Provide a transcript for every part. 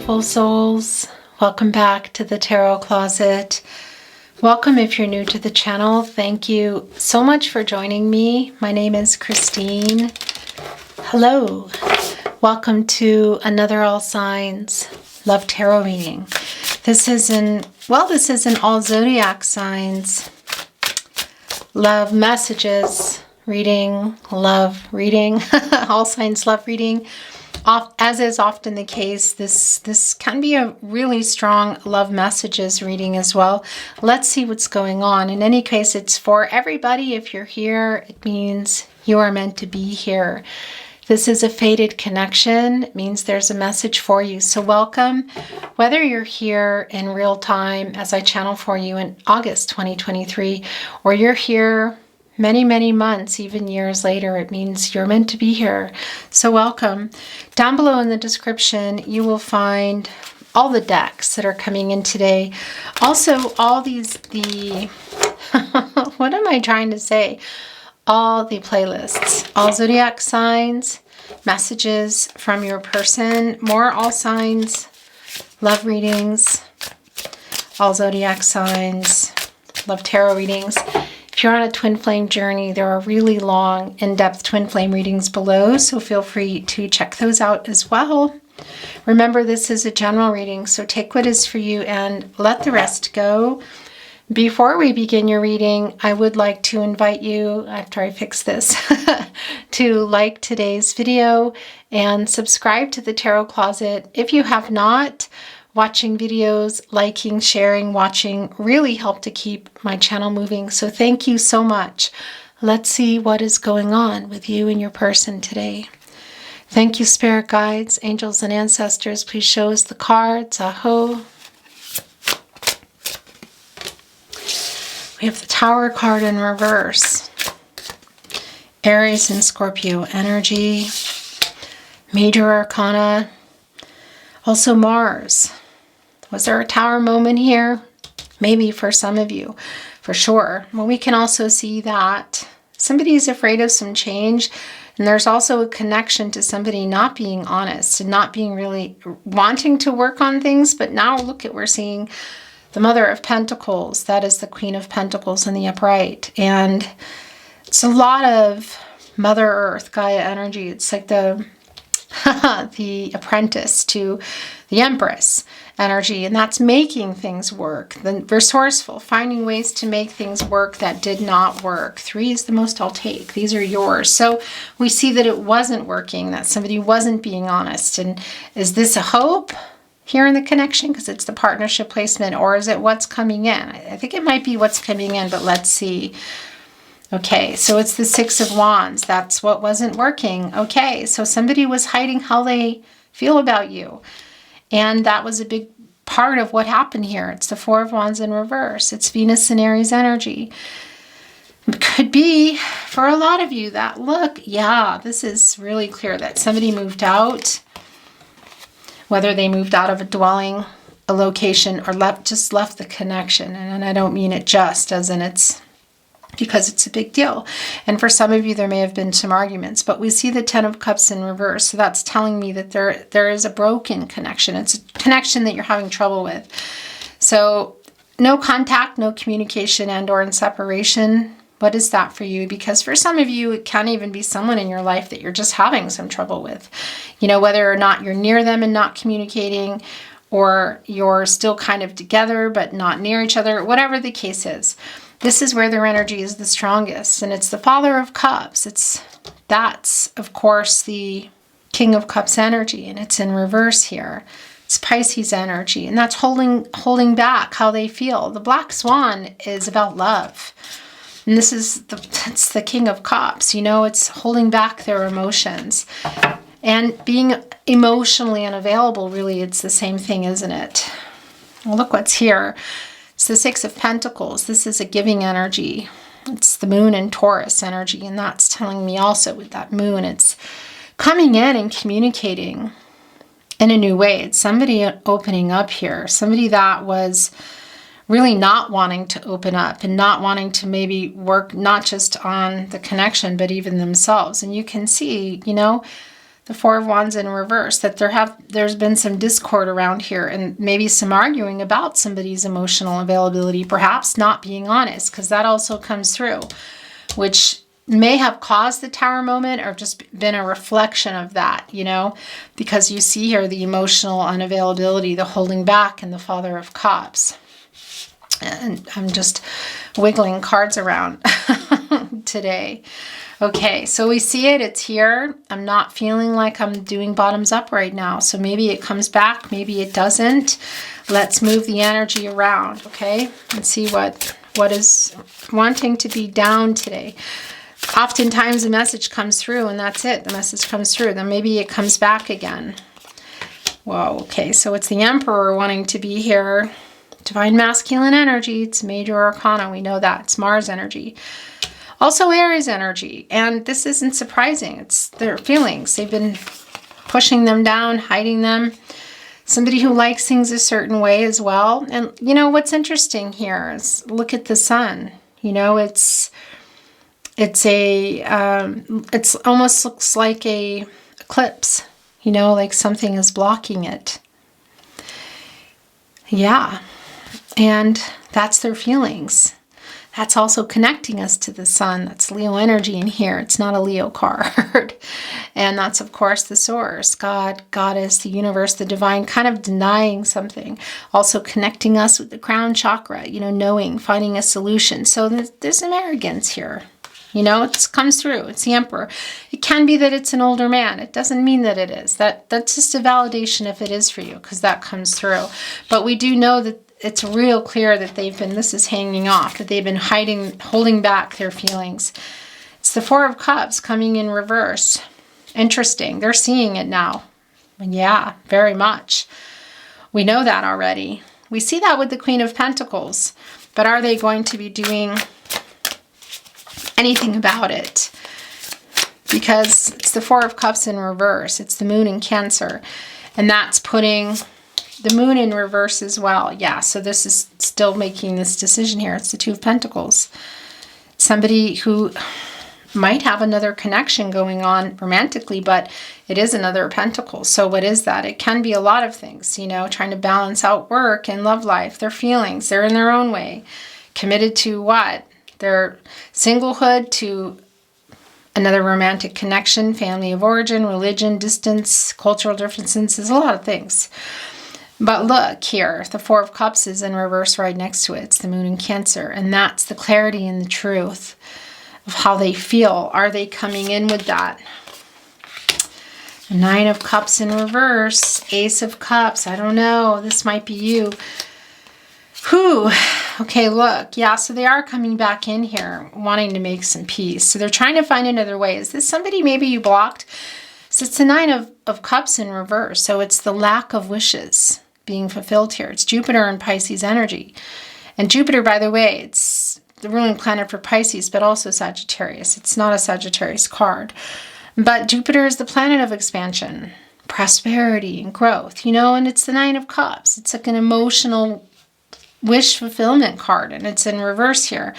beautiful souls. Welcome back to the Tarot Closet. Welcome if you're new to the channel. Thank you so much for joining me. My name is Christine. Hello. Welcome to another All Signs Love Tarot reading. This is an all Zodiac signs love messages reading, love reading, all signs love reading. As is often the case, this can be a really strong love messages reading as well. Let's see what's going on. In any case, it's for everybody. If you're here, it means you are meant to be here. This is a fated connection. It means there's a message for you. So welcome. Whether you're here in real time as I channel for you in August 2023, or you're here many months, even years later, it means you're meant to be here. So welcome. Down below in the description, you will find all the decks that are coming in today. Also, all the what am I trying to say? All the playlists, all Zodiac signs, messages from your person, more all signs, love readings, all Zodiac signs, love tarot readings. If you're on a twin flame journey, there are really long, in-depth twin flame readings below, so feel free to check those out as well. Remember, this is a general reading, so take what is for you and let the rest go. Before we begin your reading, I would like to invite you, after I fix this, to like today's video and subscribe to the Tarot Closet. If you have not, watching videos, liking, sharing, watching really help to keep my channel moving. So thank you so much. Let's see what is going on with you and your person today. Thank you, spirit guides, angels, and ancestors. Please show us the cards. Aho. We have the Tower card in reverse. Aries and Scorpio energy. Major Arcana. Also Mars. Was there a Tower moment here? Maybe for some of you, for sure. Well, we can also see that somebody is afraid of some change, and there's also a connection to somebody not being honest and not being really wanting to work on things. But now look at, we're seeing the Mother of Pentacles. That is the Queen of Pentacles in the upright. And it's a lot of Mother Earth, Gaia energy. It's like the apprentice to the Empress energy, and that's making things work. The resourceful, finding ways to make things work that did not work. 3 is the most I'll take. These are yours. So we see that it wasn't working, that somebody wasn't being honest. And is this a hope here in the connection because it's the partnership placement, or is it what's coming in? I think it might be what's coming in, but let's see. Okay, so it's the 6 of Wands. That's what wasn't working. Okay, so somebody was hiding how they feel about you. And that was a big part of what happened here. It's the 4 of Wands in reverse. It's Venus and Aries energy. It could be, for a lot of you, that look, yeah, this is really clear that somebody moved out. Whether they moved out of a dwelling, a location, or just left the connection. And I don't mean it just, as in it's because it's a big deal. And for some of you, there may have been some arguments, but we see the 10 of Cups in reverse. So that's telling me that there is a broken connection. It's a connection that you're having trouble with. So no contact, no communication, and or in separation. What is that for you? Because for some of you, it can even be someone in your life that you're just having some trouble with. You know, whether or not you're near them and not communicating, or you're still kind of together but not near each other, whatever the case is. This is where their energy is the strongest, and it's the Father of Cups. That's of course the King of Cups energy, and it's in reverse here. It's Pisces energy, and that's holding back how they feel. The Black Swan is about love, and it's the King of Cups. You know, it's holding back their emotions and being emotionally unavailable. Really, it's the same thing, isn't it? Well, look what's here. It's the 6 of Pentacles. This is a giving energy. It's the Moon and Taurus energy, and that's telling me also with that Moon, it's coming in and communicating in a new way. It's somebody opening up here. Somebody that was really not wanting to open up and not wanting to maybe work not just on the connection, but even themselves. And you can see, you know, the Four of Wands in reverse, that there's been some discord around here and maybe some arguing about somebody's emotional availability, perhaps not being honest, because that also comes through, which may have caused the Tower moment or just been a reflection of that, you know, because you see here the emotional unavailability, the holding back, and the Father of Cups. And I'm just wiggling cards around today. Okay, so we see it, it's here. I'm not feeling like I'm doing bottoms up right now. So maybe it comes back, maybe it doesn't. Let's move the energy around, okay? And see what is wanting to be down today. Oftentimes a message comes through and that's it. The message comes through. Then maybe it comes back again. Whoa, okay, so it's the Emperor wanting to be here. Divine masculine energy. It's major arcana. We know that. It's Mars energy. Also Aries energy, and this isn't surprising. It's their feelings. They've been pushing them down, hiding them. Somebody who likes things a certain way as well. And you know what's interesting here is look at the sun. You know, it's almost looks like a eclipse. You know, like something is blocking it. Yeah, and that's their feelings. That's also connecting us to the sun. That's Leo energy in here. It's not a Leo card. And that's, of course, the source. God, Goddess, the universe, the divine, kind of denying something. Also connecting us with the crown chakra, you know, knowing, finding a solution. So there's some arrogance here. You know, it comes through. It's the Emperor. It can be that it's an older man. It doesn't mean that it is. That's just a validation if it is for you, because that comes through. But we do know that it's real clear that this is hanging off, that they've been holding back their feelings. It's the Four of Cups coming in reverse. Interesting. They're seeing it now. Yeah, very much. We know that already. We see that with the Queen of Pentacles. But are they going to be doing anything about it? Because it's the Four of Cups in reverse. It's the Moon in Cancer. And that's putting the Moon in reverse as well. Yeah, so this is still making this decision here. It's the Two of Pentacles. Somebody who might have another connection going on romantically, but it is another Pentacle. So what is that? It can be a lot of things, you know, trying to balance out work and love life, their feelings. They're in their own way. Committed to what? Their singlehood, to another romantic connection, family of origin, religion, distance, cultural differences, a lot of things. But look here, the Four of Cups is in reverse right next to it. It's the Moon in Cancer. And that's the clarity and the truth of how they feel. Are they coming in with that? Nine of Cups in reverse. Ace of Cups. I don't know. This might be you. Whew. Okay, look. Yeah, so they are coming back in here, wanting to make some peace. So they're trying to find another way. Is this somebody maybe you blocked? So it's the Nine of Cups in reverse. So it's the lack of wishes being fulfilled here. It's Jupiter and Pisces energy. And Jupiter, by the way, it's the ruling planet for Pisces, but also Sagittarius. It's not a Sagittarius card. But Jupiter is the planet of expansion, prosperity, and growth, you know, and it's the Nine of Cups. It's like an emotional wish fulfillment card, and it's in reverse here.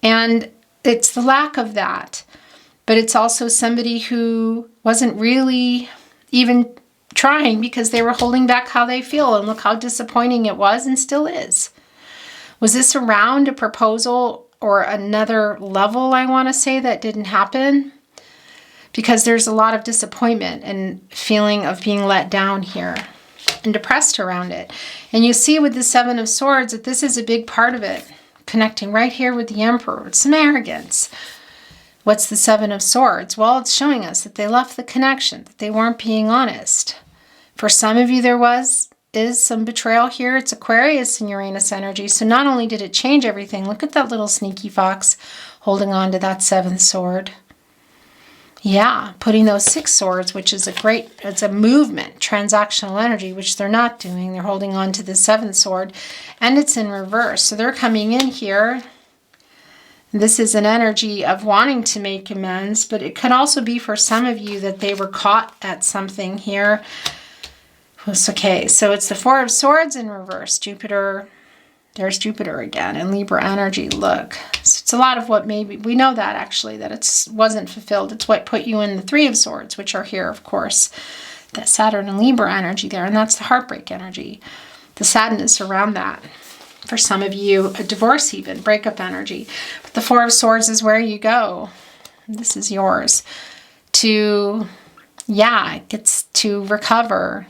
And it's the lack of that. But it's also somebody who wasn't really even trying because they were holding back how they feel. And look how disappointing it was and still is. Was this around a proposal or another level, I want to say, that didn't happen? Because there's a lot of disappointment and feeling of being let down here and depressed around it. And you see with the Seven of Swords that this is a big part of it, connecting right here with the Emperor. It's some arrogance. What's the Seven of Swords? Well, it's showing us that they left the connection, that they weren't being honest. For some of you, is some betrayal here. It's Aquarius and Uranus energy. So not only did it change everything, look at that little sneaky fox holding on to that seventh sword. Yeah, putting those six swords, which is it's a movement, transactional energy, which they're not doing. They're holding on to the seventh sword, and it's in reverse. So they're coming in here. This is an energy of wanting to make amends, but it could also be for some of you that they were caught at something here. Okay, so it's the Four of Swords in reverse. Jupiter, there's Jupiter again, and Libra energy. Look, it's It's a lot of what maybe, we know that actually, that it wasn't fulfilled. It's what put you in the Three of Swords, which are here, of course, that Saturn and Libra energy there, and that's the heartbreak energy, the sadness around that. For some of you, a divorce even, breakup energy. But the Four of Swords is where you go. This is yours. To, yeah, it gets to recover,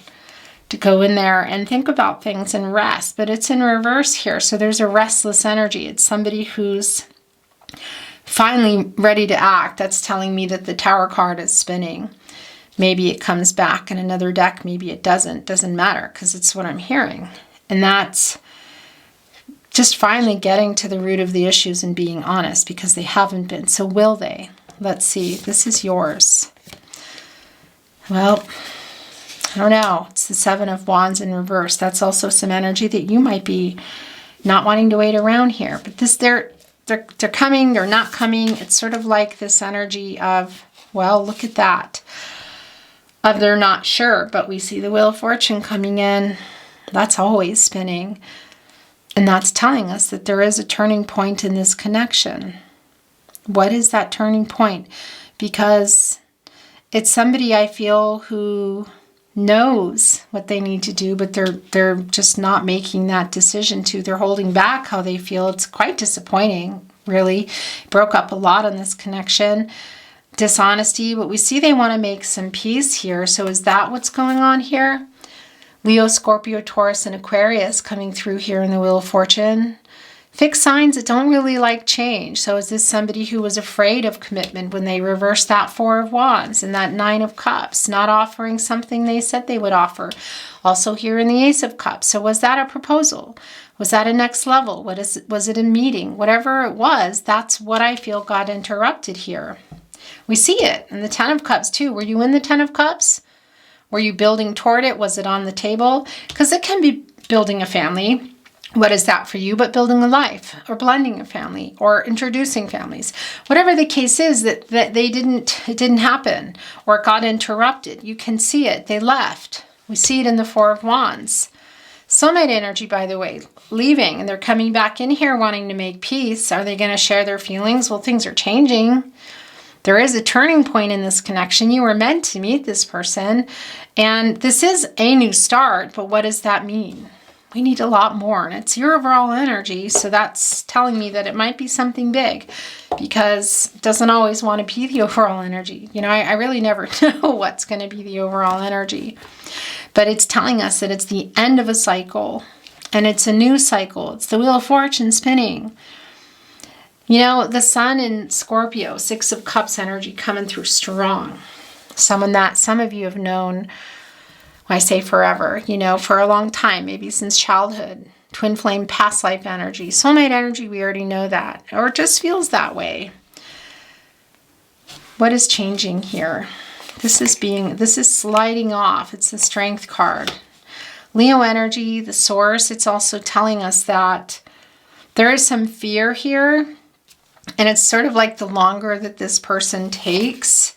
to go in there and think about things and rest. But it's in reverse here, so there's a restless energy. It's somebody who's finally ready to act. That's telling me that the Tower card is spinning. Maybe it comes back in another deck, maybe it doesn't. Doesn't matter, because it's what I'm hearing. And that's just finally getting to the root of the issues and being honest, because they haven't been. So will they? Let's see. This is yours. Well, I don't know. It's the Seven of Wands in reverse. That's also some energy that you might be not wanting to wait around here. But this, they're coming, they're not coming. It's sort of like this energy of, well, look at that. Of they're not sure, but we see the Wheel of Fortune coming in. That's always spinning. And that's telling us that there is a turning point in this connection. What is that turning point? Because it's somebody I feel who knows what they need to do, but they're just not making that decision to. They're holding back how they feel. It's quite disappointing, really. Broke up a lot on this connection. Dishonesty, but we see they want to make some peace here. So is that what's going on here? Leo, Scorpio, Taurus, and Aquarius coming through here in the Wheel of Fortune. Fixed signs that don't really like change. So is this somebody who was afraid of commitment when they reversed that Four of Wands and that Nine of Cups, not offering something they said they would offer? Also here in the Ace of Cups. So was that a proposal? Was that a next level? Was it a meeting? Whatever it was, that's what I feel got interrupted here. We see it in the Ten of Cups too. Were you in the Ten of Cups? Were you building toward it? Was it on the table? Because it can be building a family. What is that for you? But building a life, or blending a family, or introducing families. Whatever the case is, that it didn't happen, or it got interrupted. You can see it. They left. We see it in the Four of Wands. Soulmate energy, by the way, leaving, and they're coming back in here wanting to make peace. Are they going to share their feelings? Well, things are changing. There is a turning point in this connection. You were meant to meet this person, and this is a new start, but what does that mean? We need a lot more, and it's your overall energy, so that's telling me that it might be something big, because it doesn't always want to be the overall energy. You know, I really never know what's going to be the overall energy, but it's telling us that it's the end of a cycle, and it's a new cycle. It's the Wheel of Fortune spinning. You know, the Sun in Scorpio, Six of Cups energy coming through strong. Someone that some of you have known, I say forever, you know, for a long time, maybe since childhood. Twin flame, past life energy. Soulmate energy, we already know that. Or it just feels that way. What is changing here? This is sliding off. It's the Strength card. Leo energy, the Source, it's also telling us that there is some fear here. And it's sort of like the longer that this person takes,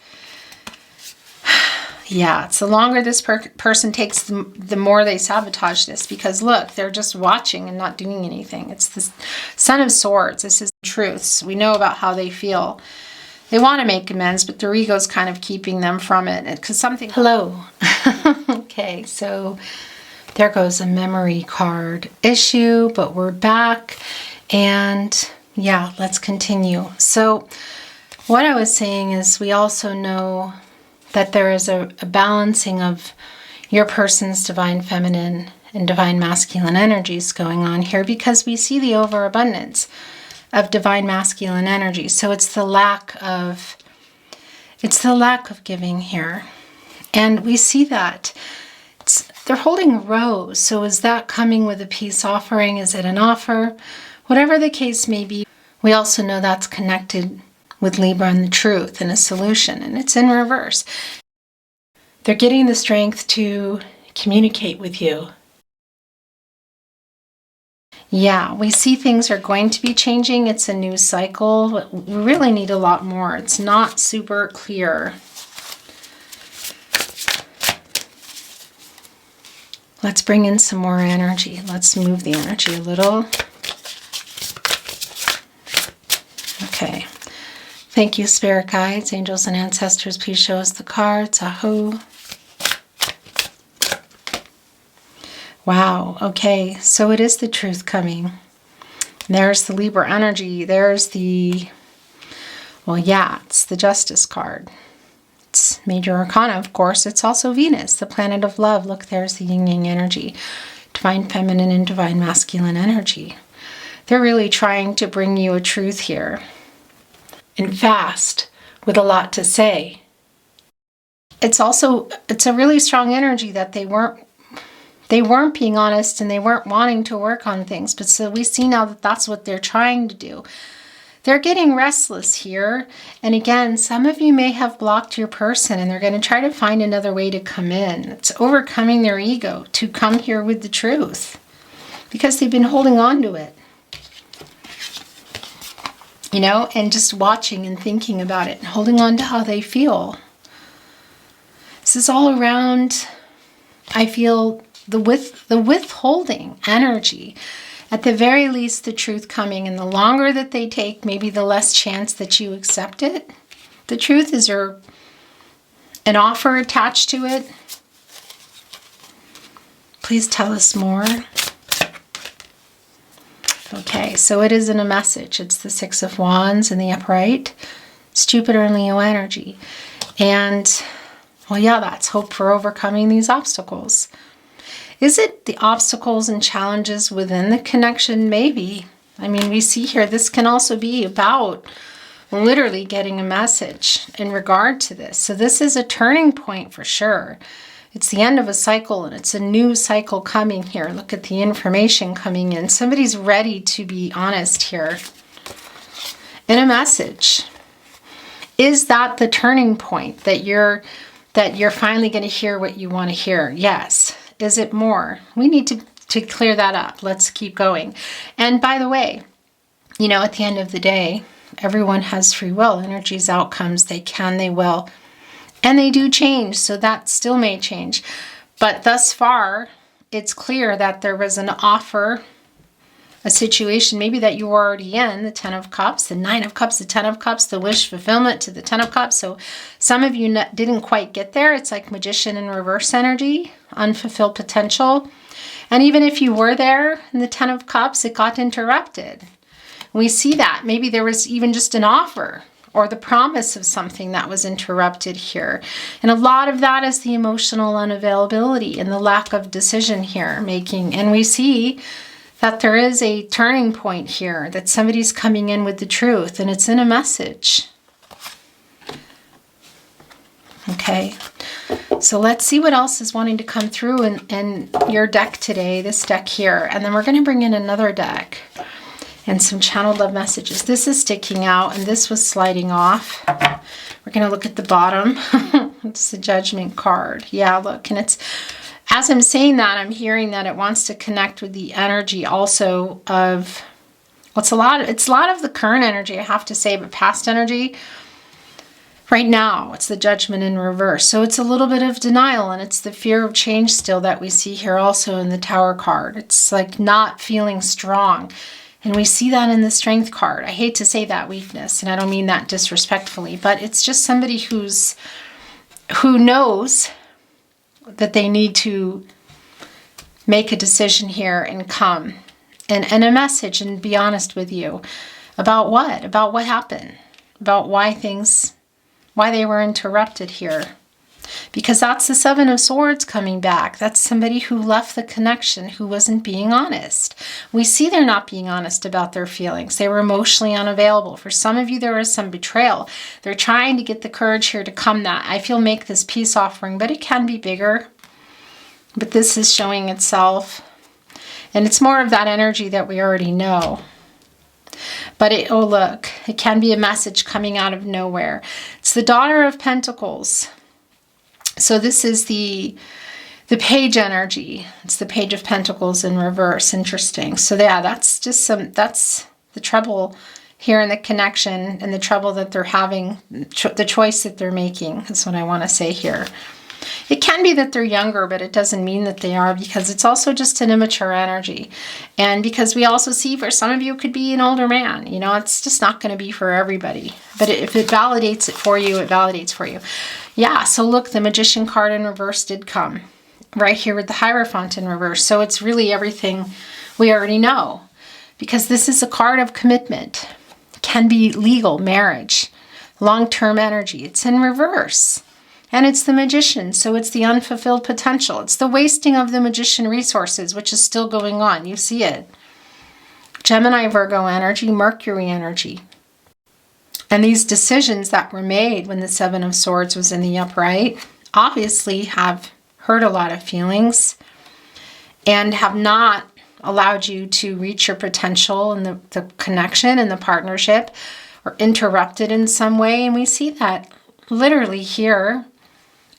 yeah, it's the longer this person takes, the more they sabotage this. Because look, they're just watching and not doing anything. It's the Son of Swords. This is truths. We know about how they feel. They want to make amends, but their ego's kind of keeping them from it. Because something... Hello. Okay, so there goes a memory card issue, but we're back. And... yeah, let's continue. So what I was saying is we also know that there is a balancing of your person's divine feminine and divine masculine energies going on here, because we see the overabundance of divine masculine energy. So it's the lack of giving here. And we see that. They're holding a rose. So is that coming with a peace offering? Is it an offer? Whatever the case may be, we also know that's connected with Libra and the truth and a solution, and it's in reverse. They're getting the strength to communicate with you. Yeah, we see things are going to be changing. It's a new cycle, but we really need a lot more. It's not super clear. Let's bring in some more energy. Let's move the energy a little. Okay. Thank you, spirit guides, angels, and ancestors. Please show us the cards. Aho. Wow. Okay. So it is the truth coming. There's the Libra energy. There's the, well, yeah, it's the Justice card. It's Major Arcana, of course. It's also Venus, the planet of love. Look, there's the yin-yang energy. Divine feminine and divine masculine energy. They're really trying to bring you a truth here. And fast, with a lot to say. It's a really strong energy that they weren't being honest and they weren't wanting to work on things. But so we see now that that's what they're trying to do. They're getting restless here. And again, some of you may have blocked your person and they're going to try to find another way to come in. It's overcoming their ego to come here with the truth because they've been holding on to it. You know, and just watching and thinking about it and holding on to how they feel. This is all around, I feel, the withholding energy. At the very least, the truth coming. And the longer that they take, maybe the less chance that you accept it. The truth, is there an offer attached to it? Please tell us more. Okay, so it isn't a message. It's the Six of Wands in the upright. It's Jupiter and Leo energy. And, well, yeah, that's hope for overcoming these obstacles. Is it the obstacles and challenges within the connection? Maybe. I mean, we see here, this can also be about literally getting a message in regard to this. So this is a turning point for sure. It's the end of a cycle and it's a new cycle coming here. Look at the information coming in. Somebody's ready to be honest here in a message. Is that the turning point that you're finally going to hear what you want to hear? Yes. Is it more? We need to clear that up. Let's keep going. And by the way, you know, at the end of the day, everyone has free will. Energies, outcomes, they can, they will. And they do change, so that still may change. But thus far, it's clear that there was an offer, a situation maybe that you were already in, the Ten of Cups, the Nine of Cups, the Ten of Cups, the wish fulfillment to the Ten of Cups. So some of you didn't quite get there. It's like Magician in reverse energy, unfulfilled potential. And even if you were there in the Ten of Cups, it got interrupted. We see that. Maybe there was even just an offer or the promise of something that was interrupted here. And a lot of that is the emotional unavailability and the lack of decision here making. And we see that there is a turning point here, that somebody's coming in with the truth, and it's in a message. Okay, so let's see what else is wanting to come through in your deck today, this deck here. And then we're going to bring in another deck and some channeled love messages. This is sticking out and this was sliding off. We're going to look at the bottom. It's the Judgment card. Yeah, look, and it's, as I'm saying that, I'm hearing that it wants to connect with the energy also of, well, it's a lot of the current energy, I have to say, but past energy. Right now, it's the Judgment in reverse. So it's a little bit of denial, and it's the fear of change still that we see here also in the Tower card. It's like not feeling strong. And we see that in the Strength card. I hate to say that, weakness, and I don't mean that disrespectfully, but it's just somebody who knows that they need to make a decision here and come and a message and be honest with you about what? About what happened, about why they were interrupted here. Because that's the Seven of Swords coming back. That's somebody who left the connection, who wasn't being honest. We see they're not being honest about their feelings. They were emotionally unavailable. For some of you, there was some betrayal. They're trying to get the courage here to come that. I feel make this peace offering, but it can be bigger. But this is showing itself. And it's more of that energy that we already know. But oh look, it can be a message coming out of nowhere. It's the Daughter of Pentacles. So this is the Page energy. It's the Page of Pentacles in reverse. Interesting. So yeah, that's the trouble here in the connection and the trouble that they're having, the choice that they're making. That's what I want to say here. It can be that they're younger, but it doesn't mean that they are, because it's also just an immature energy. And because we also see for some of you, it could be an older man. You know, it's just not going to be for everybody. But if it validates it for you, it validates for you. Yeah, so look, the Magician card in reverse did come right here with the Hierophant in reverse. So it's really everything we already know, because this is a card of commitment. It can be legal, marriage, long-term energy. It's in reverse. And it's the Magician, so it's the unfulfilled potential. It's the wasting of the Magician resources, which is still going on. You see it. Gemini, Virgo energy, Mercury energy. And these decisions that were made when the Seven of Swords was in the upright obviously have hurt a lot of feelings and have not allowed you to reach your potential and the connection and the partnership, or interrupted in some way. And we see that literally here.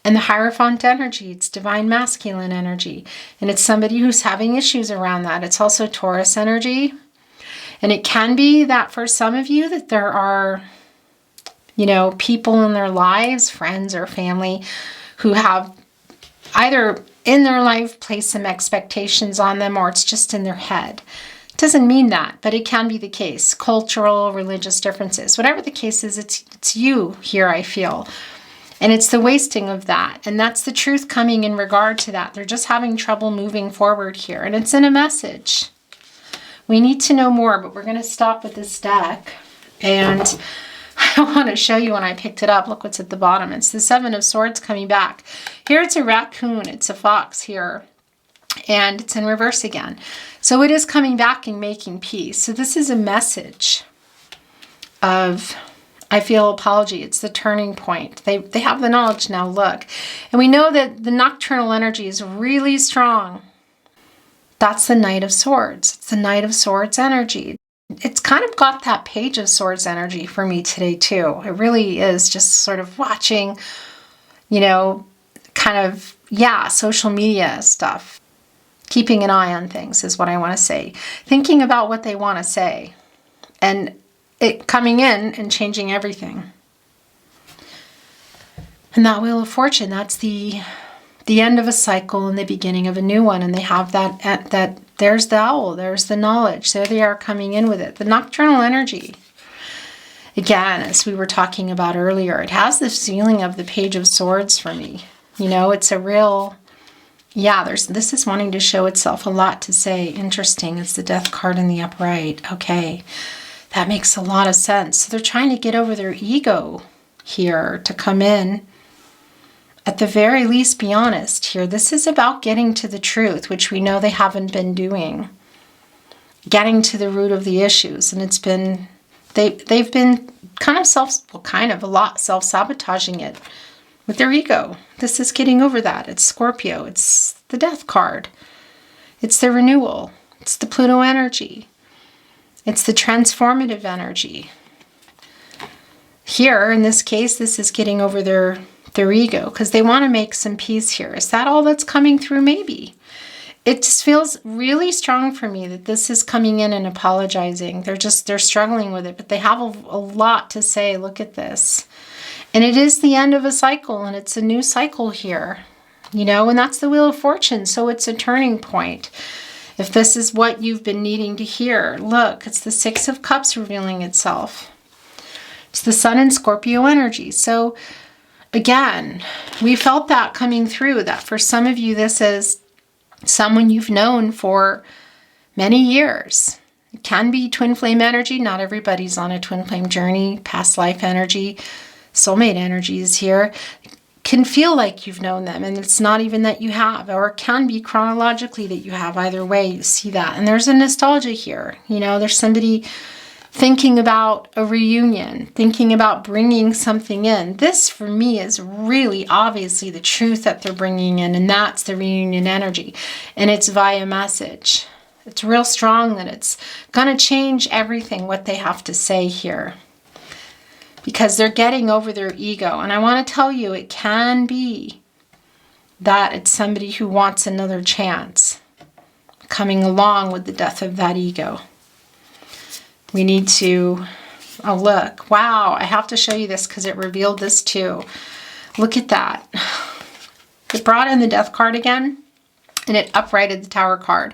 And the Hierophant energy, it's divine masculine energy. And it's somebody who's having issues around that. It's also Taurus energy. And it can be that for some of you that there are, you know, people in their lives, friends or family, who have either in their life placed some expectations on them, or it's just in their head. It doesn't mean that, but it can be the case. Cultural, religious differences. Whatever the case is, it's you here, I feel. And it's the wasting of that. And that's the truth coming in regard to that. They're just having trouble moving forward here. And it's in a message. We need to know more, but we're going to stop with this deck. And I want to show you when I picked it up. Look what's at the bottom. It's the Seven of Swords coming back. Here it's a raccoon. It's a fox here. And it's in reverse again. So it is coming back and making peace. So this is a message of, I feel, apology. It's the turning point. They have the knowledge now, look. And we know that the nocturnal energy is really strong. That's the Knight of Swords. It's the Knight of Swords energy. It's kind of got that Page of Swords energy for me today too. It really is just sort of watching, you know, kind of, yeah, social media stuff. Keeping an eye on things is what I want to say. Thinking about what they want to say. And it coming in and changing everything. And that Wheel of Fortune, that's the end of a cycle and the beginning of a new one. And they have that there's the owl, there's the knowledge. There they are coming in with it. The nocturnal energy. Again, as we were talking about earlier, it has this feeling of the Page of Swords for me. You know, it's a real, yeah, this is wanting to show itself a lot to say. Interesting. It's the Death card in the upright. Okay. That makes a lot of sense. So they're trying to get over their ego here to come in. At the very least, be honest here. This is about getting to the truth, which we know they haven't been doing. Getting to the root of the issues. And it's been, they've been kind of a lot self-sabotaging it with their ego. This is getting over that. It's Scorpio. It's the Death card. It's the renewal. It's the Pluto energy. It's the transformative energy. Here, in this case, this is getting over their ego because they want to make some peace here. Is that all that's coming through? Maybe. It just feels really strong for me that this is coming in and apologizing. They're struggling with it, but they have a lot to say. Look at this. And it is the end of a cycle, and it's a new cycle here. You know, and that's the Wheel of Fortune, so it's a turning point. If this is what you've been needing to hear, look, it's the Six of Cups revealing itself. It's the Sun and Scorpio energy. So again, we felt that coming through, that for some of you, this is someone you've known for many years. It can be twin flame energy. Not everybody's on a twin flame journey. Past life energy, soulmate energy is here. Can feel like you've known them, and it's not even that you have, or it can be chronologically that you have. Either way, you see that. And there's a nostalgia here. You know, there's somebody thinking about a reunion, thinking about bringing something in. This, for me, is really obviously the truth that they're bringing in, and that's the reunion energy. And it's via message. It's real strong that it's going to change everything, what they have to say here. Because they're getting over their ego. And I want to tell you, it can be that it's somebody who wants another chance coming along with the death of that ego. We need to, oh look, wow, I have to show you this because it revealed this too. Look at that. It brought in the Death card again, and it uprighted the Tower card.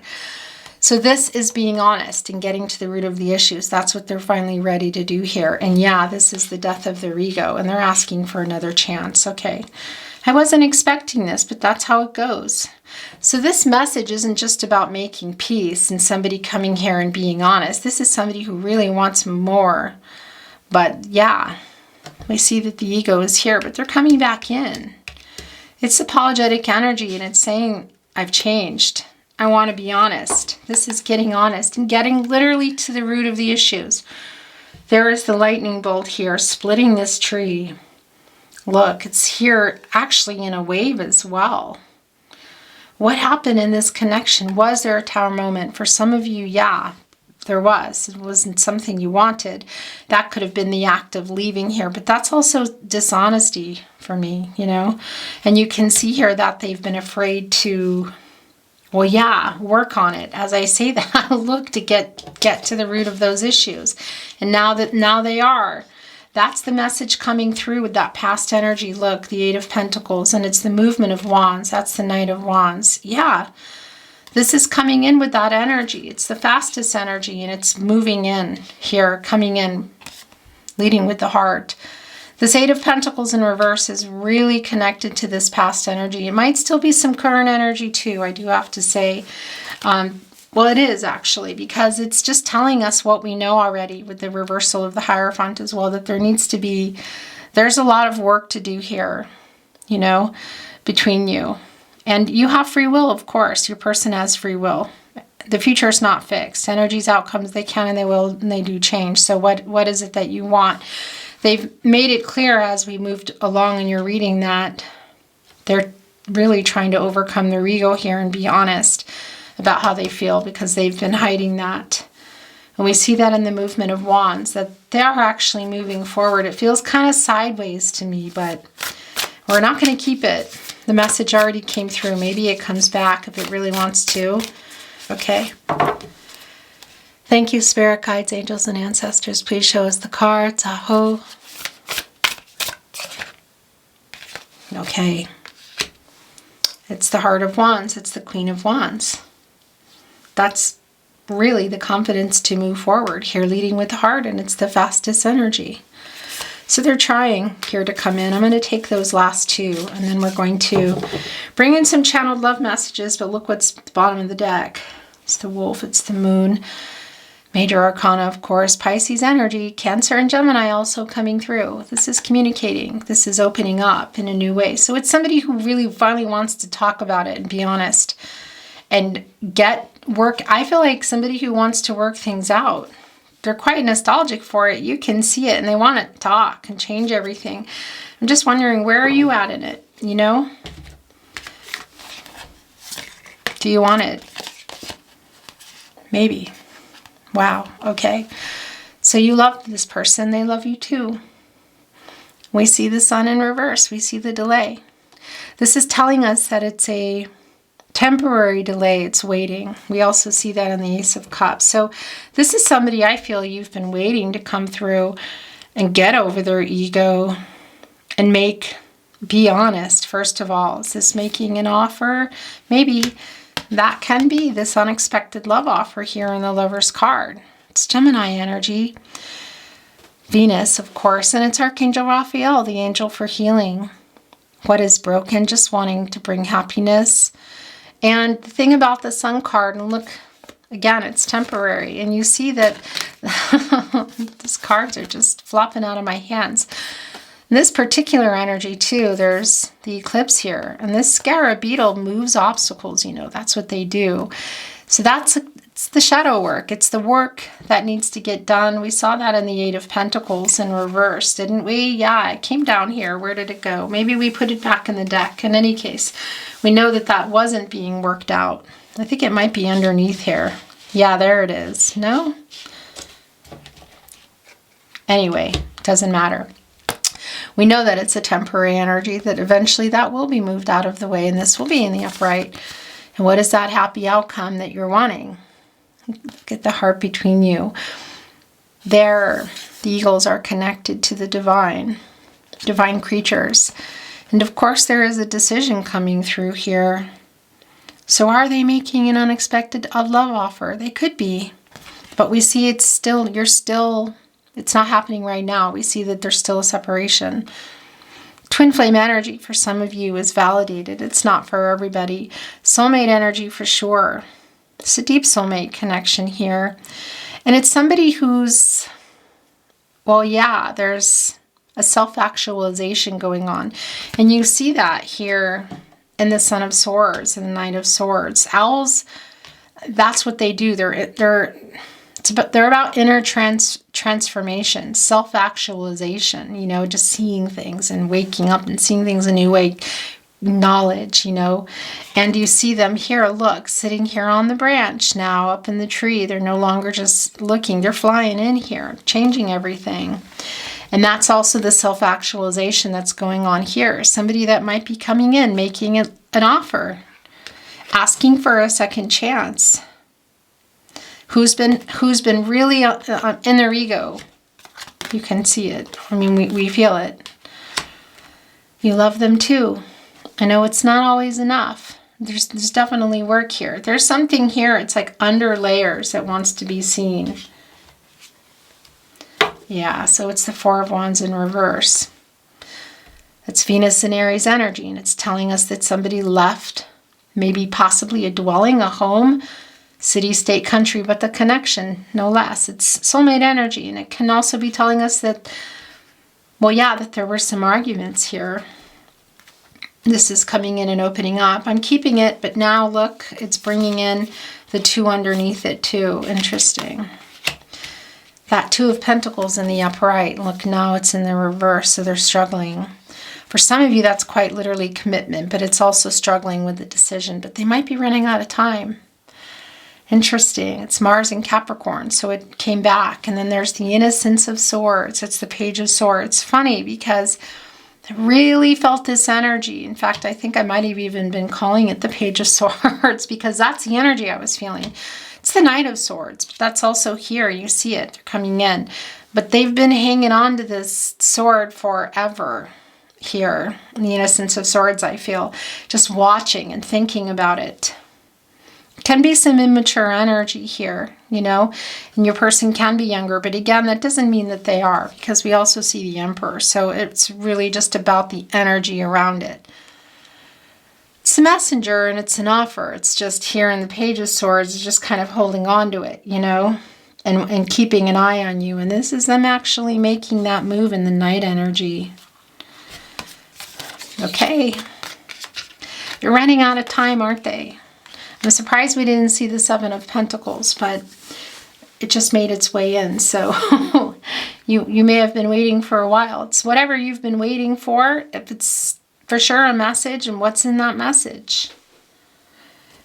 So this is being honest and getting to the root of the issues. That's what they're finally ready to do here. And yeah, this is the death of their ego, and they're asking for another chance. Okay, I wasn't expecting this, but that's how it goes. So this message isn't just about making peace and somebody coming here and being honest. This is somebody who really wants more. But yeah, we see that the ego is here, but they're coming back in. It's apologetic energy, and it's saying, I've changed. I want to be honest. This is getting honest and getting literally to the root of the issues. There is the lightning bolt here splitting this tree. Look, it's here actually in a wave as well. What happened in this connection? Was there a Tower moment? For some of you, yeah, there was. It wasn't something you wanted. That could have been the act of leaving here, but that's also dishonesty for me, you know? And you can see here that they've been afraid to, well, yeah, work on it. As I say that, look, to get to the root of those issues. And now they are. That's the message coming through with that past energy. Look, the Eight of Pentacles, and it's the movement of Wands. That's the Knight of Wands. Yeah, this is coming in with that energy. It's the fastest energy, and it's moving in here, coming in, leading with the heart. This Eight of Pentacles in reverse is really connected to this past energy. It might still be some current energy too, I do have to say. Well, it is actually, because it's just telling us what we know already with the reversal of the Hierophant as well, that there's a lot of work to do here, you know, between you. And you have free will, of course. Your person has free will. The future is not fixed. Energies, outcomes, they can and they will, and they do change. So what is it that you want? They've made it clear as we moved along in your reading that they're really trying to overcome their ego here and be honest about how they feel, because they've been hiding that. And we see that in the movement of Wands, that they are actually moving forward. It feels kind of sideways to me, but we're not going to keep it. The message already came through. Maybe it comes back if it really wants to. Okay. Thank you, Spirit Guides, Angels, and Ancestors. Please show us the cards. Aho. Okay. It's the Heart of Wands. It's the Queen of Wands. That's really the confidence to move forward here, leading with the heart, and it's the fastest energy. So they're trying here to come in. I'm going to take those last two, and then we're going to bring in some channeled love messages, but look what's at the bottom of the deck. It's the Wolf, it's the Moon. Major Arcana, of course, Pisces energy, Cancer and Gemini also coming through. This is communicating. This is opening up in a new way. So it's somebody who really finally wants to talk about it and be honest and work. I feel like somebody who wants to work things out. They're quite nostalgic for it. You can see it, and they want to talk and change everything. I'm just wondering, where are you at in it? You know? Do you want it? Maybe. Wow. Okay. So you love this person. They love you too. We see the Sun in reverse. We see the delay. This is telling us that it's a temporary delay. It's waiting. We also see that in the Ace of Cups. So this is somebody I feel you've been waiting to come through and get over their ego and be honest, first of all. Is this making an offer? Maybe. That can be this unexpected love offer here in the Lover's card. It's Gemini energy. Venus, of course, and it's Archangel Raphael, the angel for healing. What is broken? Just wanting to bring happiness. And the thing about the Sun card, and look, again, it's temporary. And you see that these cards are just flopping out of my hands. In this particular energy too, there's the eclipse here, and this scarab beetle moves obstacles, you know, that's what they do. So it's the shadow work. It's the work that needs to get done. We saw that in the Eight of Pentacles in reverse, didn't we? Yeah, it came down here. Where did it go? Maybe we put it back in the deck. In any case, we know that that wasn't being worked out. I think it might be underneath here. Yeah, there it is. No? Anyway, doesn't matter. We know that it's a temporary energy, that eventually that will be moved out of the way, and this will be in the upright. And what is that happy outcome that you're wanting? Look at the heart between you. There, the eagles are connected to the divine creatures. And of course, there is a decision coming through here. So are they making an unexpected love offer? They could be. But we see it's still, it's not happening right now. We see that there's still a separation. Twin flame energy for some of you is validated. It's not for everybody. Soulmate energy for sure. It's a deep soulmate connection here. And it's somebody who's, well, yeah, there's a self-actualization going on. And you see that here in the Son of Swords and the Knight of Swords. Owls, that's what they do. They're about inner transformation, self-actualization, you know, just seeing things and waking up and seeing things a new way, knowledge, you know. And you see them here, look, sitting here on the branch now, up in the tree. They're no longer just looking, they're flying in here, changing everything. And that's also the self-actualization that's going on here. Somebody that might be coming in, making an offer, asking for a second chance. Who's been really in their ego. You can see it. I mean, we feel it. You love them too. I know it's not always enough. There's definitely work here. There's something here, it's like under layers that wants to be seen. Yeah, so it's the Four of Wands in reverse. It's Venus and Aries energy, and it's telling us that somebody left, maybe possibly a dwelling, a home, city, state, country, but the connection, no less. It's soulmate energy, and it can also be telling us that, well, yeah, that there were some arguments here. This is coming in and opening up. I'm keeping it, but now look, it's bringing in the two underneath it too. Interesting. That Two of Pentacles in the upright. Look, now it's in the reverse, so they're struggling. For some of you, that's quite literally commitment, but it's also struggling with the decision. But they might be running out of time. Interesting. It's Mars in Capricorn, so it came back. And then there's the Innocence of Swords. It's the Page of Swords. Funny because I really felt this energy. In fact, I think I might have even been calling it the Page of Swords because that's the energy I was feeling. It's the Knight of Swords, but that's also here. You see it. They're coming in. But they've been hanging on to this sword forever here. In the Innocence of Swords, I feel. Just watching and thinking about it. Can be some immature energy here, you know, and your person can be younger, but again, that doesn't mean that they are, because we also see the Emperor, so it's really just about the energy around it. It's a messenger and it's an offer. It's just here in the Page of Swords, just kind of holding on to it, you know, and keeping an eye on you, and this is them actually making that move in the Knight energy. Okay, they're running out of time, aren't they? I'm surprised we didn't see the Seven of Pentacles, but it just made its way in. So you may have been waiting for a while. It's whatever you've been waiting for, if it's for sure a message, and what's in that message.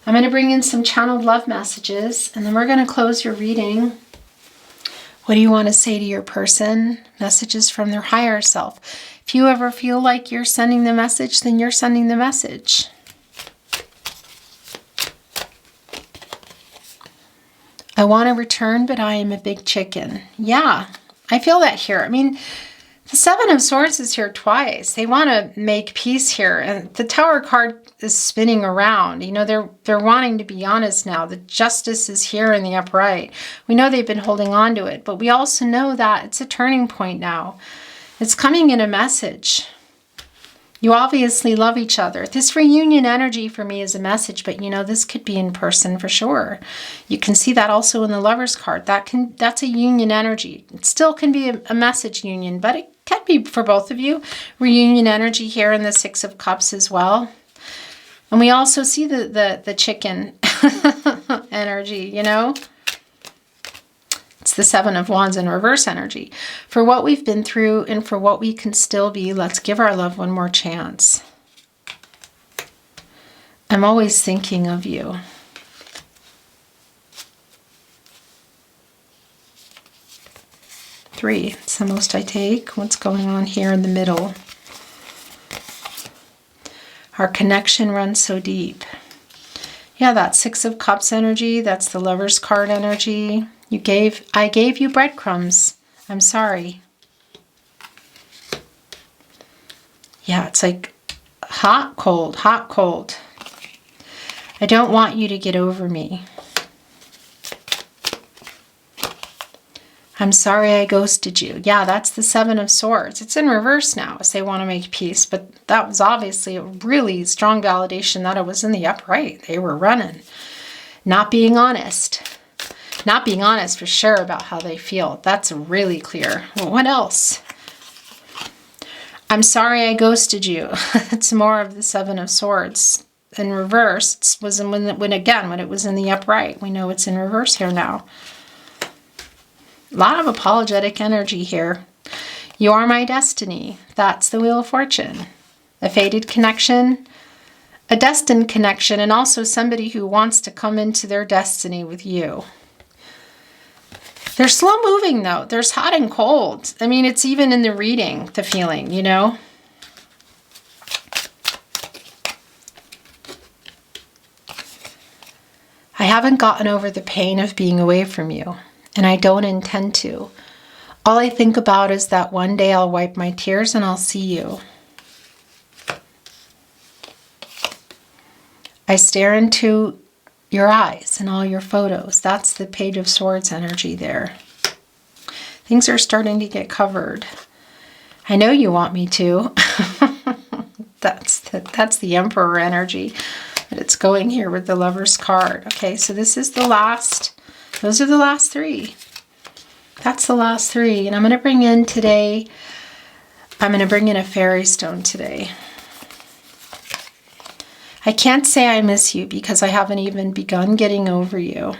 I'm going to bring in some channeled love messages, and then we're going to close your reading. What do you want to say to your person? Messages from their higher self. If you ever feel like you're sending the message, then you're sending the message. I want to return, but I am a big chicken. Yeah, I feel that here. I mean, the Seven of Swords is here twice. They want to make peace here. And the Tower card is spinning around. You know, they're wanting to be honest now. The Justice is here in the upright. We know they've been holding on to it, but we also know that it's a turning point now. It's coming in a message. You obviously love each other. This reunion energy for me is a message, but you know, this could be in person for sure. You can see that also in the Lover's card. That's a union energy. It still can be a message union, but it can be for both of you. Reunion energy here in the Six of Cups as well. And we also see the chicken energy, you know. It's the Seven of Wands in reverse energy. For what we've been through and for what we can still be, let's give our love one more chance. I'm always thinking of you. Three, it's the most I take. What's going on here in the middle? Our connection runs so deep. Yeah, that Six of Cups energy, that's the Lover's card energy. I gave you breadcrumbs. I'm sorry. Yeah, it's like Hot, cold, hot, cold. I don't want you to get over me. I'm sorry I ghosted you. Yeah, that's the Seven of Swords. It's in reverse now as they want to make peace, but that was obviously a really strong validation that it was in the upright. They were running. Not being honest. Not being honest for sure about how they feel. That's really clear. Well, what else? I'm sorry I ghosted you. It's more of the Seven of Swords. In reverse, it was when it was in the upright. We know it's in reverse here now. A lot of apologetic energy here. You are my destiny. That's the Wheel of Fortune. A fated connection, a destined connection, and also somebody who wants to come into their destiny with you. They're slow moving though. There's hot and cold. I mean, it's even in the reading, the feeling, you know? I haven't gotten over the pain of being away from you. And I don't intend to. All I think about is that one day I'll wipe my tears and I'll see you. I stare into your eyes and all your photos. That's the Page of Swords energy there. Things are starting to get covered. I know you want me to. That's the Emperor energy. But it's going here with the Lover's card. Okay, so this is the last. Those are the last three. That's the last three. And I'm going to bring in today, I'm going to bring in a fairy stone today. I can't say I miss you because I haven't even begun getting over you.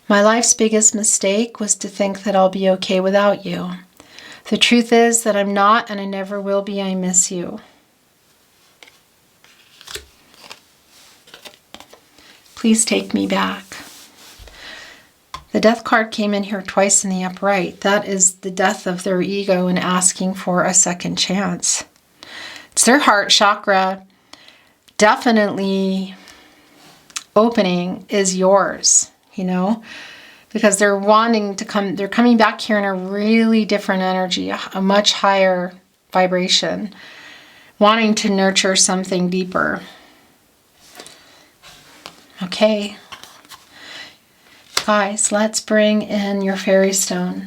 My life's biggest mistake was to think that I'll be okay without you. The truth is that I'm not, and I never will be. I miss you. Please take me back. The Death card came in here twice in the upright. That is the death of their ego and asking for a second chance. It's their heart chakra. Definitely opening is yours, you know, because they're wanting to come, they're coming back here in a really different energy, a much higher vibration, wanting to nurture something deeper. Okay, guys, let's bring in your fairy stone.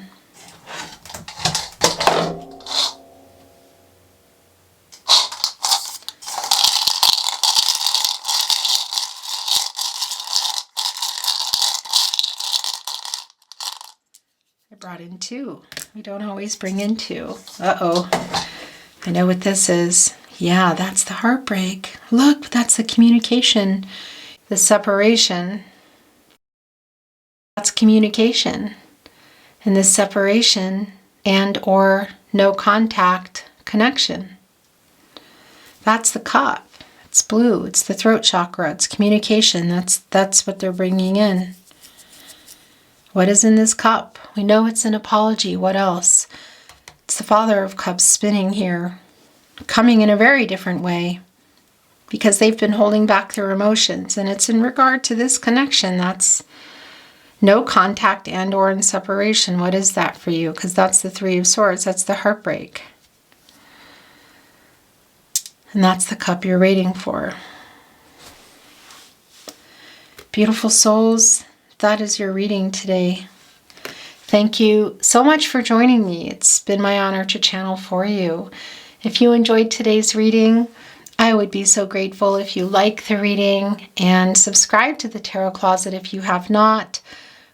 I brought in two. We don't always bring in two. Uh-oh. I know what this is. Yeah, that's the heartbreak. Look, that's the communication. The separation, that's communication. And this separation and or no contact connection. That's the cup. It's blue. It's the throat chakra. It's communication. That's what they're bringing in. What is in this cup? We know it's an apology. What else? It's the Father of Cups spinning here, coming in a very different way. Because they've been holding back their emotions. And it's in regard to this connection. That's no contact and or in separation. What is that for you? Because that's the Three of Swords. That's the heartbreak. And that's the cup you're waiting for. Beautiful souls, that is your reading today. Thank you so much for joining me. It's been my honor to channel for you. If you enjoyed today's reading, I would be so grateful if you like the reading and subscribe to the Tarot Closet if you have not.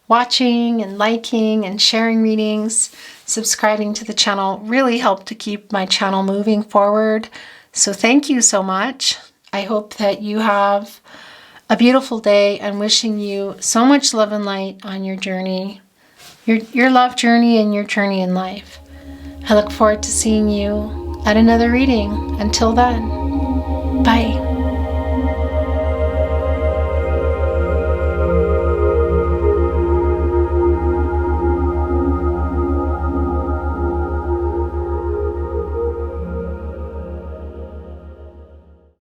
Watching and liking and sharing readings, subscribing to the channel really help to keep my channel moving forward. So thank you so much. I hope that you have a beautiful day and wishing you so much love and light on your journey, your love journey and your journey in life. I look forward to seeing you at another reading. Until then. Bye.